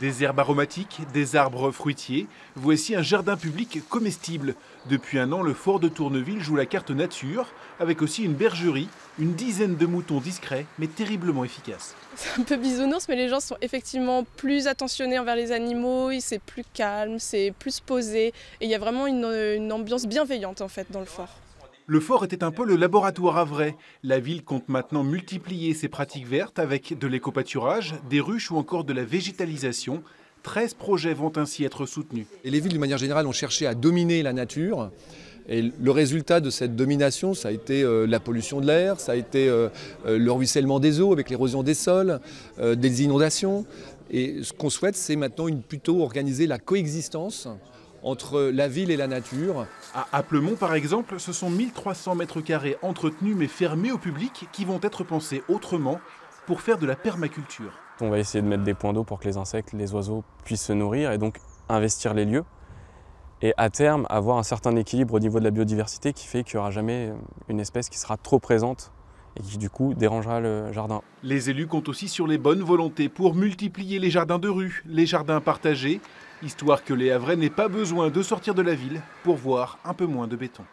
Des herbes aromatiques, des arbres fruitiers, voici un jardin public comestible. Depuis un an, le fort de Tourneville joue la carte nature, avec aussi une bergerie, une dizaine de moutons discrets, mais terriblement efficaces. C'est un peu bisounours, mais les gens sont effectivement plus attentionnés envers les animaux, c'est plus calme, c'est plus posé, et il y a vraiment une ambiance bienveillante en fait dans le fort. Le fort était un peu le laboratoire à vrai. La ville compte maintenant multiplier ses pratiques vertes avec de l'éco-pâturage, des ruches ou encore de la végétalisation. 13 projets vont ainsi être soutenus. Et les villes, d'une manière générale, ont cherché à dominer la nature. Et le résultat de cette domination, ça a été la pollution de l'air, ça a été le ruissellement des eaux avec l'érosion des sols, des inondations. Et ce qu'on souhaite, c'est maintenant plutôt organiser la coexistence entre la ville et la nature. À Applemont, par exemple, ce sont 1300 mètres carrés entretenus mais fermés au public qui vont être pensés autrement pour faire de la permaculture. On va essayer de mettre des points d'eau pour que les insectes, les oiseaux puissent se nourrir et donc investir les lieux. Et à terme, avoir un certain équilibre au niveau de la biodiversité qui fait qu'il n'y aura jamais une espèce qui sera trop présente et qui du coup dérangera le jardin. Les élus comptent aussi sur les bonnes volontés pour multiplier les jardins de rue, les jardins partagés, histoire que les Havrais n'aient pas besoin de sortir de la ville pour voir un peu moins de béton.